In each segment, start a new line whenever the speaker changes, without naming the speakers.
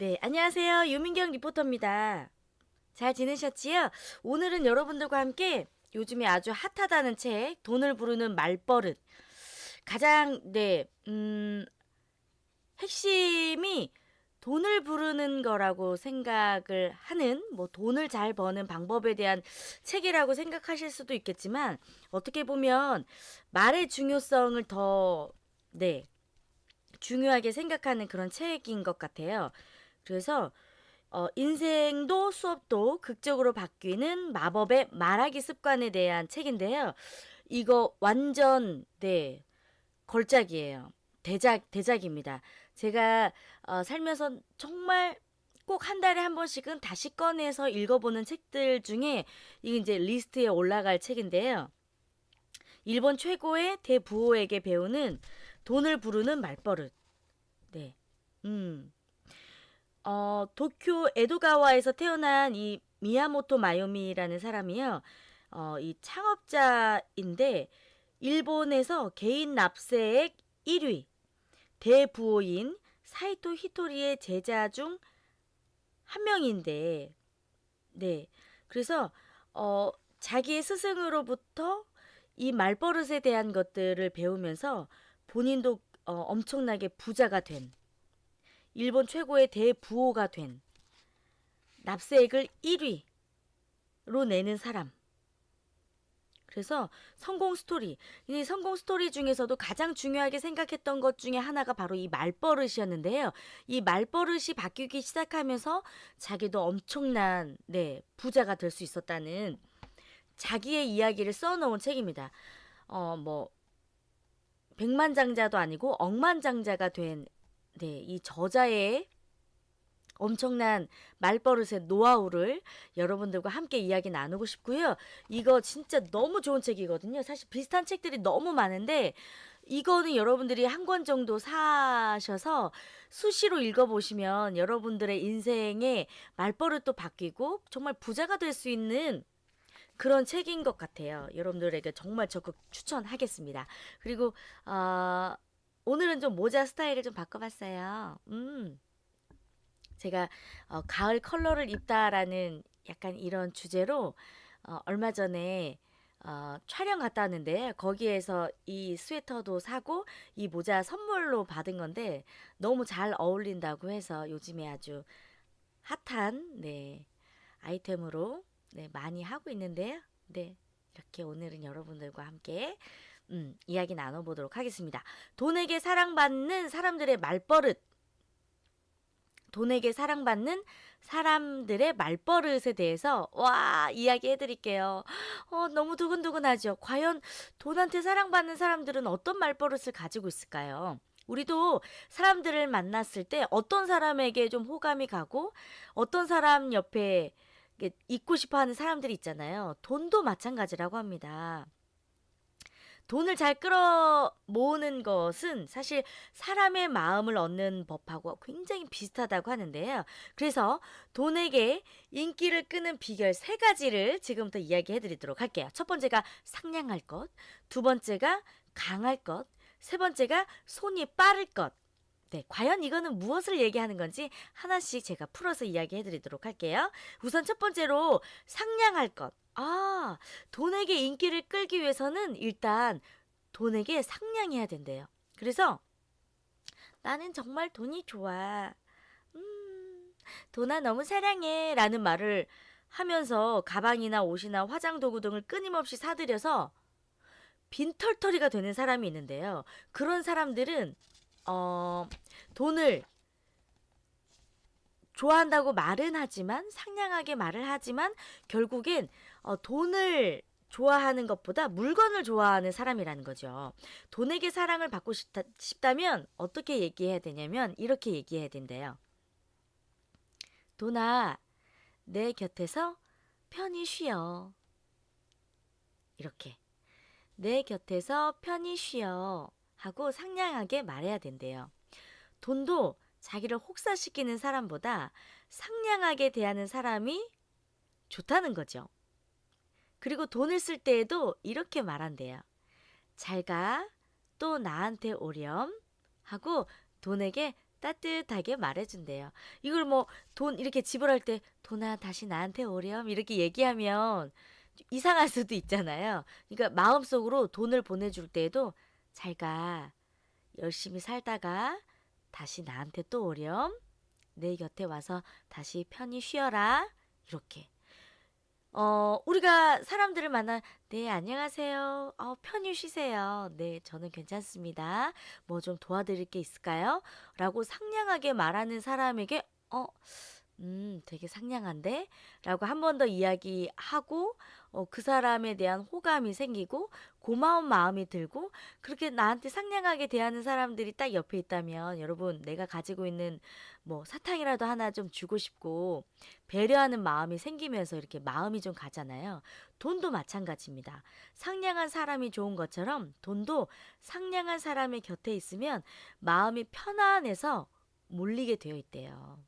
네, 안녕하세요. 유민경 리포터입니다. 잘 지내셨지요? 오늘은 여러분들과 함께 요즘에 아주 핫하다는 책, 돈을 부르는 말버릇. 가장, 핵심이 돈을 부르는 거라고 생각을 하는, 뭐, 돈을 잘 버는 방법에 대한 책이라고 생각하실 수도 있겠지만, 어떻게 보면 말의 중요성을 더, 네, 중요하게 생각하는 그런 책인 것 같아요. 그래서 인생도 수업도 극적으로 바뀌는 마법의 말하기 습관에 대한 책인데요. 이거 완전 걸작이에요. 대작입니다. 제가 살면서 정말 꼭 한 달에 한 번씩은 다시 꺼내서 읽어보는 책들 중에 이게 이제 리스트에 올라갈 책인데요. 일본 최고의 대부호에게 배우는 돈을 부르는 말버릇. 네. 음. 도쿄 에도가와에서 태어난 이 미야모토 마요미라는 사람이요. 이 창업자인데 일본에서 개인 납세액 1위, 대부호인 사이토 히토리의 제자 중 한 명인데, 네. 그래서 자기의 스승으로부터 이 말버릇에 대한 것들을 배우면서 본인도 엄청나게 부자가 된 일본 최고의 대부호가 된 납세액을 1위로 내는 사람. 그래서 성공 스토리. 이 성공 스토리 중에서도 가장 중요하게 생각했던 것 중에 하나가 바로 이 말버릇이었는데요. 이 말버릇이 바뀌기 시작하면서 자기도 엄청난 부자가 될 수 있었다는 자기의 이야기를 써놓은 책입니다. 뭐 백만장자도 아니고 억만장자가 된 이 저자의 엄청난 말버릇의 노하우를 여러분들과 함께 이야기 나누고 싶고요. 이거 진짜 너무 좋은 책이거든요. 사실 비슷한 책들이 너무 많은데 이거는 여러분들이 한 권 정도 사셔서 수시로 읽어보시면 여러분들의 인생의 말버릇도 바뀌고 정말 부자가 될 수 있는 그런 책인 것 같아요. 여러분들에게 정말 적극 추천하겠습니다. 그리고 오늘은 좀 모자 스타일을 좀 바꿔봤어요. 제가 가을 컬러를 입다라는 약간 이런 주제로 얼마 전에 촬영 갔다 왔는데 거기에서 이 스웨터도 사고 이 모자 선물로 받은 건데 너무 잘 어울린다고 해서 요즘에 아주 핫한 아이템으로 많이 하고 있는데요. 네. 이렇게 오늘은 여러분들과 함께 이야기 나눠보도록 하겠습니다. 돈에게 사랑받는 사람들의 말버릇. 돈에게 사랑받는 사람들의 말버릇에 대해서 이야기해 드릴게요. 너무 두근두근하죠. 과연 돈한테 사랑받는 사람들은 어떤 말버릇을 가지고 있을까요? 우리도 사람들을 만났을 때 어떤 사람에게 좀 호감이 가고 어떤 사람 옆에 있고 싶어 하는 사람들이 있잖아요. 돈도 마찬가지라고 합니다. 돈을 잘 끌어 모으는 것은 사실 사람의 마음을 얻는 법하고 굉장히 비슷하다고 하는데요. 그래서 돈에게 인기를 끄는 비결 세 가지를 지금부터 이야기해 드리도록 할게요. 첫 번째가 상냥할 것, 두 번째가 강할 것, 세 번째가 손이 빠를 것. 네, 과연 이거는 무엇을 얘기하는 건지 하나씩 제가 풀어서 이야기해 드리도록 할게요. 우선 첫 번째로 상냥할 것. 돈에게 인기를 끌기 위해서는 일단 돈에게 상냥해야 된대요. 그래서 나는 정말 돈이 좋아. 돈아 너무 사랑해. 라는 말을 하면서 가방이나 옷이나 화장 도구 등을 끊임없이 사들여서 빈털터리가 되는 사람이 있는데요. 그런 사람들은 돈을 좋아한다고 말은 하지만 상냥하게 말을 하지만 결국엔 돈을 좋아하는 것보다 물건을 좋아하는 사람이라는 거죠. 돈에게 사랑을 받고 싶다면 어떻게 얘기해야 되냐면 이렇게 얘기해야 된대요. 돈아, 내 곁에서 편히 쉬어. 이렇게. 내 곁에서 편히 쉬어. 하고 상냥하게 말해야 된대요. 돈도 자기를 혹사시키는 사람보다 상냥하게 대하는 사람이 좋다는 거죠. 그리고 돈을 쓸 때에도 이렇게 말한대요. 잘 가, 또 나한테 오렴 하고 돈에게 따뜻하게 말해준대요. 이걸 뭐 돈 이렇게 지불할 때 "돈아 다시 나한테 오렴." 이렇게 얘기하면 좀 이상할 수도 있잖아요. 그러니까 마음속으로 돈을 보내줄 때에도 "잘 가. 열심히 살다가 다시 나한테 또 오렴. 내 곁에 와서 다시 편히 쉬어라." 이렇게. 우리가 사람들을 만나 "네 안녕하세요. 편히 쉬세요. 네 저는 괜찮습니다. 뭐 좀 도와드릴 게 있을까요?" 라고 상냥하게 말하는 사람에게 '되게 상냥한데?' 라고 한 번 더 이야기하고 그 사람에 대한 호감이 생기고 고마운 마음이 들고 그렇게 나한테 상냥하게 대하는 사람들이 딱 옆에 있다면 여러분 내가 가지고 있는 뭐 사탕이라도 하나 좀 주고 싶고 배려하는 마음이 생기면서 이렇게 마음이 좀 가잖아요. 돈도 마찬가지입니다. 상냥한 사람이 좋은 것처럼 돈도 상냥한 사람의 곁에 있으면 마음이 편안해서 몰리게 되어 있대요.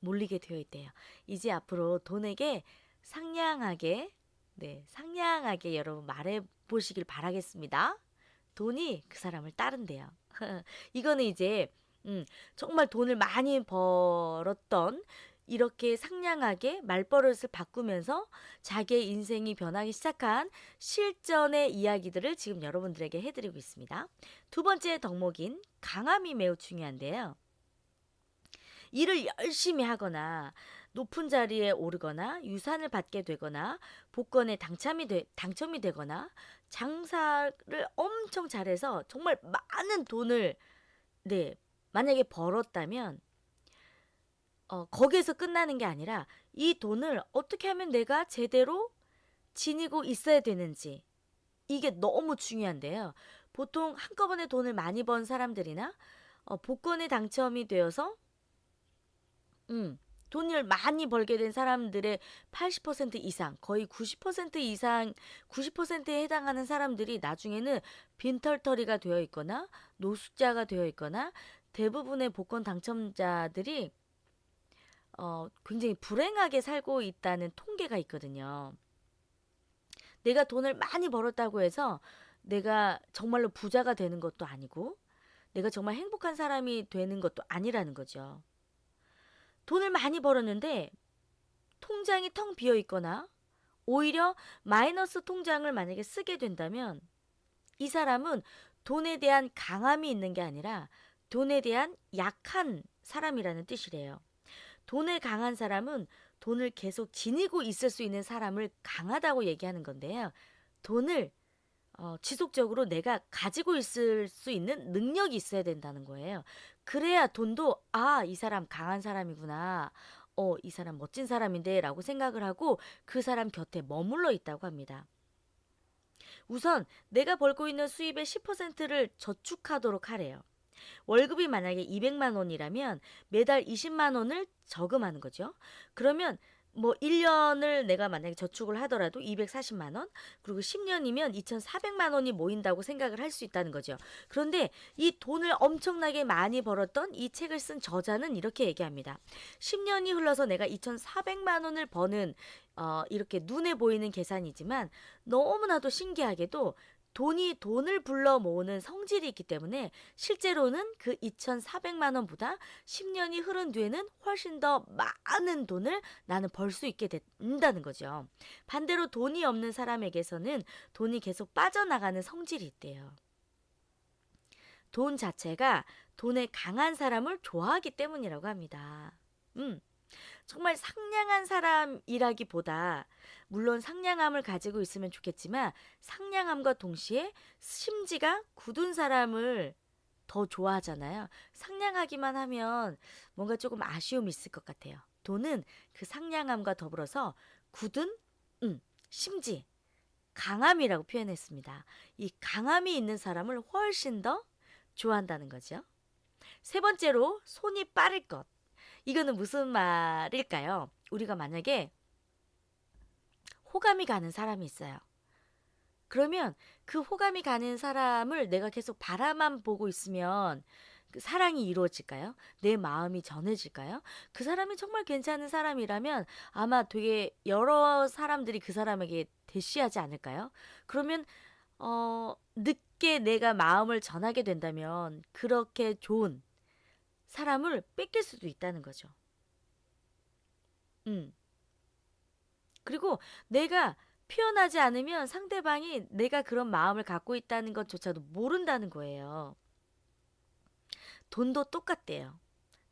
몰리게 되어 있대요. 이제 앞으로 돈에게 상냥하게, 네, 상냥하게 여러분 말해 보시길 바라겠습니다. 돈이 그 사람을 따른대요. 이거는 이제 정말 돈을 많이 벌었던 이렇게 상냥하게 말버릇을 바꾸면서 자기의 인생이 변하기 시작한 실전의 이야기들을 지금 여러분들에게 해드리고 있습니다. 두 번째 덕목인 강함이 매우 중요한데요. 일을 열심히 하거나 높은 자리에 오르거나 유산을 받게 되거나 복권에 당첨이 되거나 장사를 엄청 잘해서 정말 많은 돈을, 네, 만약에 벌었다면 거기에서 끝나는 게 아니라 이 돈을 어떻게 하면 내가 제대로 지니고 있어야 되는지 이게 너무 중요한데요. 보통 한꺼번에 돈을 많이 번 사람들이나 복권에 당첨이 되어서 음. 돈을 많이 벌게 된 사람들의 80% 이상, 거의 90% 이상, 90%에 해당하는 사람들이 나중에는 빈털터리가 되어 있거나 노숙자가 되어 있거나 대부분의 복권 당첨자들이 굉장히 불행하게 살고 있다는 통계가 있거든요. 내가 돈을 많이 벌었다고 해서 내가 정말로 부자가 되는 것도 아니고 내가 정말 행복한 사람이 되는 것도 아니라는 거죠. 돈을 많이 벌었는데 통장이 텅 비어 있거나 오히려 마이너스 통장을 만약에 쓰게 된다면 이 사람은 돈에 대한 강함이 있는 게 아니라 돈에 대한 약한 사람이라는 뜻이래요. 돈에 강한 사람은 돈을 계속 지니고 있을 수 있는 사람을 강하다고 얘기하는 건데요. 돈을 지속적으로 내가 가지고 있을 수 있는 능력이 있어야 된다는 거예요. 그래야 돈도 '아 이 사람 강한 사람이구나. 이 사람 멋진 사람인데.'라고 생각을 하고 그 사람 곁에 머물러 있다고 합니다. 우선 내가 벌고 있는 수입의 10%를 저축하도록 하래요. 월급이 만약에 200만 원이라면 매달 20만 원을 저금하는 거죠. 그러면 뭐 1년을 내가 만약에 저축을 하더라도 240만 원, 그리고 10년이면 2,400만 원이 모인다고 생각을 할 수 있다는 거죠. 그런데 이 돈을 엄청나게 많이 벌었던 이 책을 쓴 저자는 이렇게 얘기합니다. 10년이 흘러서 내가 2,400만 원을 버는 이렇게 눈에 보이는 계산이지만 너무나도 신기하게도 돈이 돈을 불러 모으는 성질이 있기 때문에 실제로는 그 2,400만 원보다 10년이 흐른 뒤에는 훨씬 더 많은 돈을 나는 벌 수 있게 된다는 거죠. 반대로 돈이 없는 사람에게서는 돈이 계속 빠져나가는 성질이 있대요. 돈 자체가 돈에 강한 사람을 좋아하기 때문이라고 합니다. 음. 정말 상냥한 사람이라기보다 물론 상냥함을 가지고 있으면 좋겠지만 상냥함과 동시에 심지가 굳은 사람을 더 좋아하잖아요. 상냥하기만 하면 뭔가 조금 아쉬움이 있을 것 같아요. 돈은 그 상냥함과 더불어서 굳은 심지, 강함이라고 표현했습니다. 이 강함이 있는 사람을 훨씬 더 좋아한다는 거죠. 세 번째로 손이 빠를 것. 이거는 무슨 말일까요? 우리가 만약에 호감이 가는 사람이 있어요. 그러면 그 호감이 가는 사람을 내가 계속 바라만 보고 있으면 그 사랑이 이루어질까요? 내 마음이 전해질까요? 그 사람이 정말 괜찮은 사람이라면 아마 되게 여러 사람들이 그 사람에게 대시하지 않을까요? 그러면 늦게 내가 마음을 전하게 된다면 그렇게 좋은 사람을 뺏길 수도 있다는 거죠. 음. 그리고 내가 표현하지 않으면 상대방이 내가 그런 마음을 갖고 있다는 것조차도 모른다는 거예요. 돈도 똑같대요.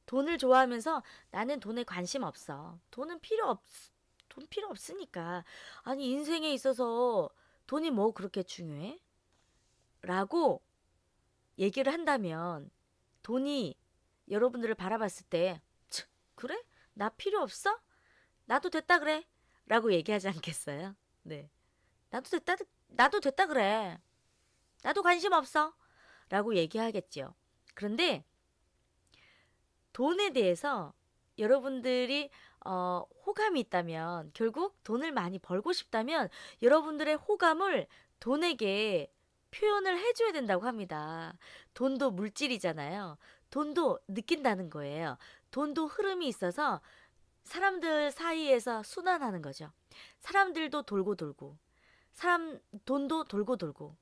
돈을 좋아하면서 나는 돈에 관심 없어. 돈 필요 없으니까. 아니, 인생에 있어서 돈이 뭐 그렇게 중요해? 라고 얘기를 한다면 돈이 여러분들을 바라봤을 때, "치, 그래? 나 필요 없어? 나도 됐다 그래." 라고 얘기하지 않겠어요? 네. 나도 됐다 그래. 나도 관심 없어. 라고 얘기하겠지요. 그런데 돈에 대해서 여러분들이 호감이 있다면, 결국 돈을 많이 벌고 싶다면 여러분들의 호감을 돈에게 표현을 해줘야 된다고 합니다. 돈도 물질이잖아요. 돈도 느낀다는 거예요. 돈도 흐름이 있어서 사람들 사이에서 순환하는 거죠. 사람들도 돌고 돌고, 돈도 돌고 돌고,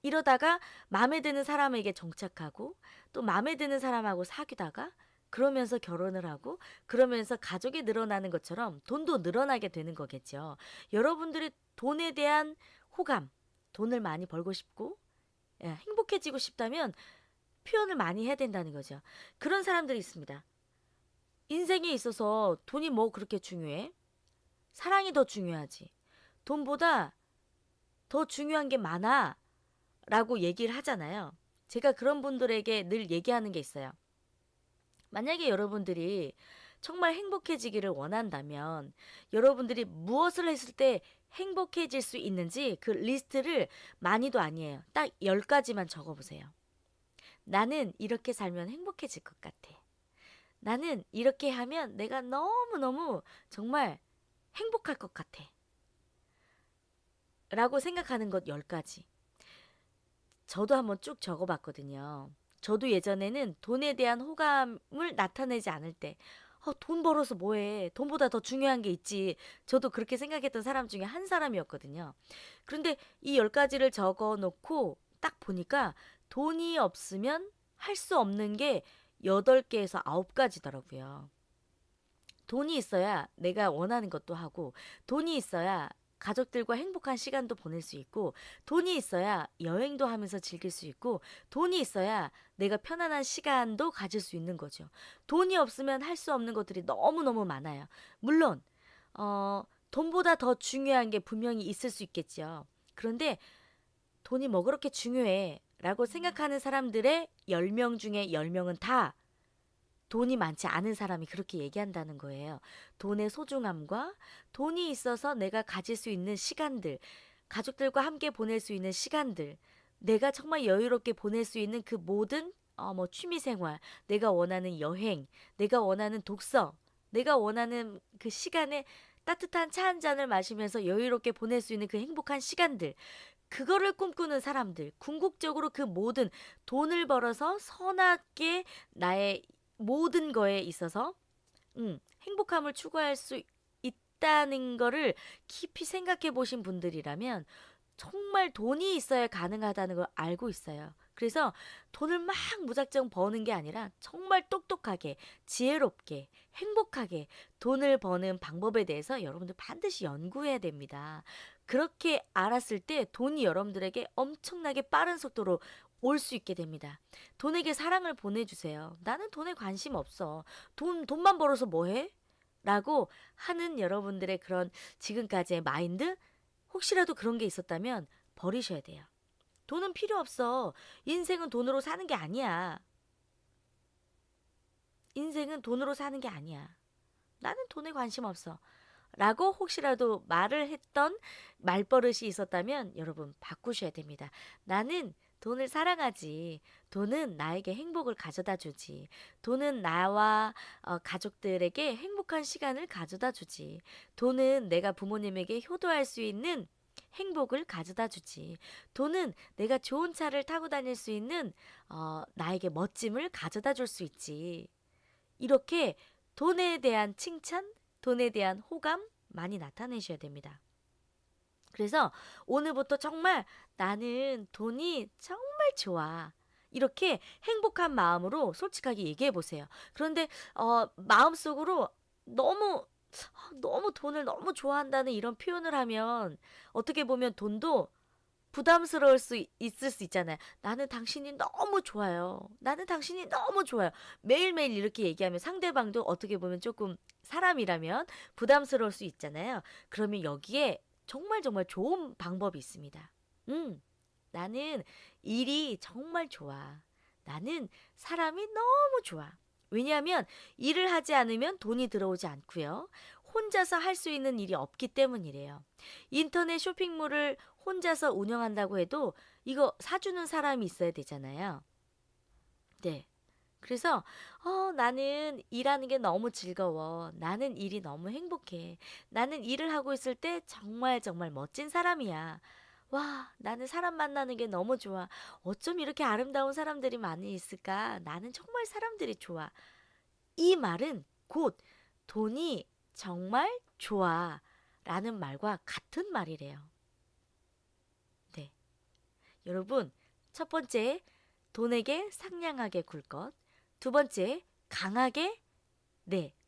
이러다가 마음에 드는 사람에게 정착하고, 또 마음에 드는 사람하고 사귀다가, 그러면서 결혼을 하고, 그러면서 가족이 늘어나는 것처럼 돈도 늘어나게 되는 거겠죠. 여러분들이 돈에 대한 호감, 돈을 많이 벌고 싶고, 행복해지고 싶다면 표현을 많이 해야 된다는 거죠. 그런 사람들이 있습니다. 인생에 있어서 돈이 뭐 그렇게 중요해? 사랑이 더 중요하지. 돈보다 더 중요한 게 많아. 라고 얘기를 하잖아요. 제가 그런 분들에게 늘 얘기하는 게 있어요. 만약에 여러분들이 정말 행복해지기를 원한다면 여러분들이 무엇을 했을 때 행복해질 수 있는지 그 리스트를, 많이도 아니에요, 딱 10가지만 적어보세요. 나는 이렇게 살면 행복해질 것 같아. 나는 이렇게 하면 내가 너무너무 정말 행복할 것 같아. 라고 생각하는 것 10가지. 저도 한번 쭉 적어봤거든요. 저도 예전에는 돈에 대한 호감을 나타내지 않을 때, 돈 벌어서 뭐해? 돈보다 더 중요한 게 있지. 저도 그렇게 생각했던 사람 중에 한 사람이었거든요. 그런데 이 10가지를 적어 놓고 딱 보니까 돈이 없으면 할 수 없는 게 8개에서 9가지더라고요. 돈이 있어야 내가 원하는 것도 하고, 돈이 있어야 가족들과 행복한 시간도 보낼 수 있고, 돈이 있어야 여행도 하면서 즐길 수 있고, 돈이 있어야 내가 편안한 시간도 가질 수 있는 거죠. 돈이 없으면 할 수 없는 것들이 너무너무 많아요. 물론 돈보다 더 중요한 게 분명히 있을 수 있겠죠. 그런데 돈이 뭐 그렇게 중요해? 라고 생각하는 사람들의 10명 중에 10명은 다 돈이 많지 않은 사람이 그렇게 얘기한다는 거예요. 돈의 소중함과 돈이 있어서 내가 가질 수 있는 시간들, 가족들과 함께 보낼 수 있는 시간들, 내가 정말 여유롭게 보낼 수 있는 그 모든 뭐 취미 생활, 내가 원하는 여행, 내가 원하는 독서, 내가 원하는 그 시간에 따뜻한 차 한 잔을 마시면서 여유롭게 보낼 수 있는 그 행복한 시간들, 그거를 꿈꾸는 사람들, 궁극적으로 그 모든 돈을 벌어서 선하게 나의 모든 거에 있어서 행복함을 추구할 수 있다는 거를 깊이 생각해 보신 분들이라면 정말 돈이 있어야 가능하다는 걸 알고 있어요. 그래서 돈을 막 무작정 버는 게 아니라 정말 똑똑하게, 지혜롭게, 행복하게 돈을 버는 방법에 대해서 여러분들 반드시 연구해야 됩니다. 그렇게 알았을 때 돈이 여러분들에게 엄청나게 빠른 속도로 올 수 있게 됩니다. 돈에게 사랑을 보내주세요. 나는 돈에 관심 없어. 돈만 벌어서 뭐 해? 라고 하는 여러분들의 그런 지금까지의 마인드, 혹시라도 그런 게 있었다면 버리셔야 돼요. 돈은 필요 없어. 인생은 돈으로 사는 게 아니야. 인생은 돈으로 사는 게 아니야. 나는 돈에 관심 없어. 라고 혹시라도 말을 했던 말버릇이 있었다면 여러분 바꾸셔야 됩니다. 나는 돈을 사랑하지. 돈은 나에게 행복을 가져다 주지. 돈은 나와 가족들에게 행복한 시간을 가져다 주지. 돈은 내가 부모님에게 효도할 수 있는 행복을 가져다 주지. 돈은 내가 좋은 차를 타고 다닐 수 있는 나에게 멋짐을 가져다 줄 수 있지. 이렇게 돈에 대한 칭찬, 돈에 대한 호감 많이 나타내셔야 됩니다. 그래서 오늘부터 정말 나는 돈이 정말 좋아. 이렇게 행복한 마음으로 솔직하게 얘기해 보세요. 그런데 마음속으로 너무 너무 돈을 너무 좋아한다는 이런 표현을 하면 어떻게 보면 돈도 부담스러울 수 있을 수 있잖아요. "나는 당신이 너무 좋아요. 나는 당신이 너무 좋아요." 매일매일 이렇게 얘기하면 상대방도 어떻게 보면 조금 사람이라면 부담스러울 수 있잖아요. 그러면 여기에 정말 정말 좋은 방법이 있습니다. 음. "나는 일이 정말 좋아. 나는 사람이 너무 좋아." 왜냐하면 일을 하지 않으면 돈이 들어오지 않고요. 혼자서 할 수 있는 일이 없기 때문이래요. 인터넷 쇼핑몰을 혼자서 운영한다고 해도 이거 사주는 사람이 있어야 되잖아요. 네. 그래서 나는 일하는 게 너무 즐거워. 나는 일이 너무 행복해. 나는 일을 하고 있을 때 정말 정말 멋진 사람이야. 와, 나는 사람 만나는 게 너무 좋아. 어쩜 이렇게 아름다운 사람들이 많이 있을까? 나는 정말 사람들이 좋아. 이 말은 곧 돈이 정말 좋아. 라는 말과 같은 말이래요. 네. 여러분, 첫 번째, 돈에게 상냥하게 굴 것. 두 번째, 강하게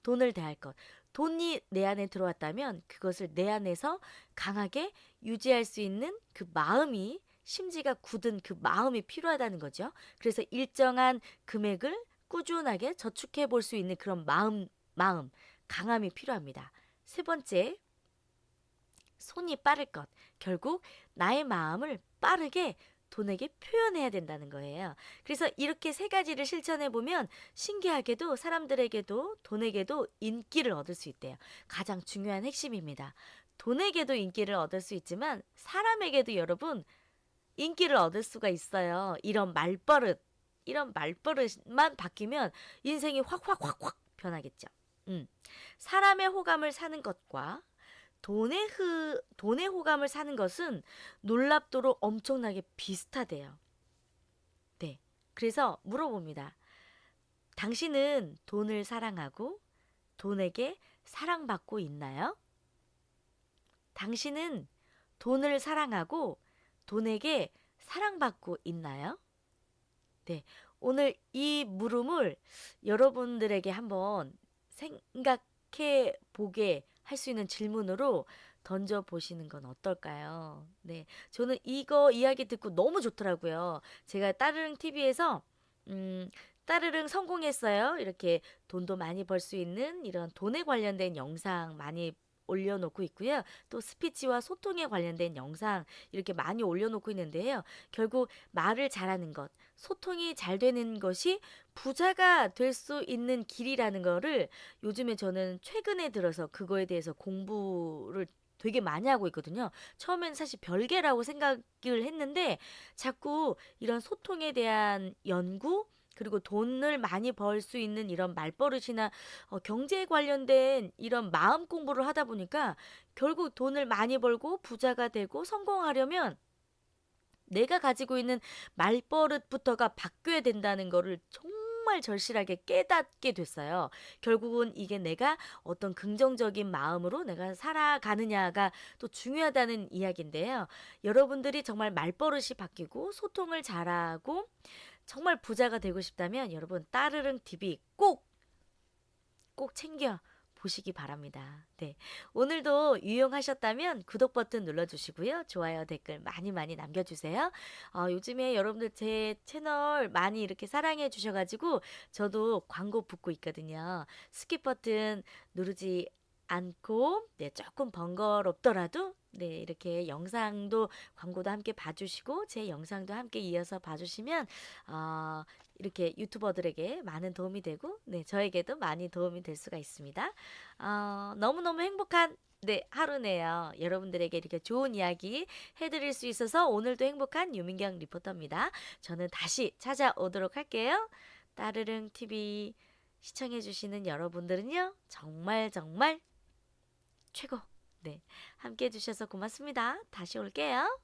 돈을 대할 것. 돈이 내 안에 들어왔다면 그것을 내 안에서 강하게 유지할 수 있는 그 마음이 심지가 굳은 그 마음이 필요하다는 거죠. 그래서 일정한 금액을 꾸준하게 저축해 볼 수 있는 그런 마음, 강함이 필요합니다. 세 번째, 손이 빠를 것. 결국 나의 마음을 빠르게 돈에게 표현해야 된다는 거예요. 그래서 이렇게 세 가지를 실천해 보면 신기하게도 사람들에게도 돈에게도 인기를 얻을 수 있대요. 가장 중요한 핵심입니다. 돈에게도 인기를 얻을 수 있지만 사람에게도 여러분 인기를 얻을 수가 있어요. 이런 말버릇만 바뀌면 인생이 확 변하겠죠. 음. 사람의 호감을 사는 것과 돈의 호감을 사는 것은 놀랍도록 엄청나게 비슷하대요. 네. 그래서 물어봅니다. 당신은 돈을 사랑하고 돈에게 사랑받고 있나요? 당신은 돈을 사랑하고 돈에게 사랑받고 있나요? 네. 오늘 이 물음을 여러분들에게 한번 생각해 보게 할 수 있는 질문으로 던져 보시는 건 어떨까요? 네. 저는 이거 이야기 듣고 너무 좋더라고요. 제가 따르릉 TV에서 따르릉 성공했어요. 이렇게 돈도 많이 벌 수 있는 이런 돈에 관련된 영상 많이 올려놓고 있고요. 또 스피치와 소통에 관련된 영상 이렇게 많이 올려놓고 있는데요. 결국 말을 잘하는 것, 소통이 잘 되는 것이 부자가 될 수 있는 길이라는 거를 요즘에 저는 최근에 들어서 그거에 대해서 공부를 되게 많이 하고 있거든요. 처음엔 사실 별개라고 생각을 했는데 자꾸 이런 소통에 대한 연구 그리고 돈을 많이 벌 수 있는 이런 말버릇이나 경제에 관련된 이런 마음 공부를 하다 보니까 결국 돈을 많이 벌고 부자가 되고 성공하려면 내가 가지고 있는 말버릇부터가 바뀌어야 된다는 거를 정말 절실하게 깨닫게 됐어요. 결국은 이게 내가 어떤 긍정적인 마음으로 내가 살아가느냐가 또 중요하다는 이야기인데요. 여러분들이 정말 말버릇이 바뀌고 소통을 잘하고 정말 부자가 되고 싶다면 여러분 따르릉 TV 꼭 챙겨 보시기 바랍니다. 네. 오늘도 유용하셨다면 구독 버튼 눌러주시고요. 좋아요, 댓글 많이 많이 남겨주세요. 요즘에 여러분들 제 채널 많이 이렇게 사랑해 주셔가지고 저도 광고 붙고 있거든요. 스킵 버튼 누르지 않고 조금 번거롭더라도 이렇게 영상도 광고도 함께 봐주시고 제 영상도 함께 이어서 봐주시면 이렇게 유튜버들에게 많은 도움이 되고 저에게도 많이 도움이 될 수가 있습니다. 너무너무 행복한 하루네요. 여러분들에게 이렇게 좋은 이야기 해드릴 수 있어서 오늘도 행복한 유민경 리포터입니다. 저는 다시 찾아오도록 할게요. 따르릉 TV 시청해주시는 여러분들은요, 정말 정말 최고! 함께 해주셔서 고맙습니다. 다시 올게요.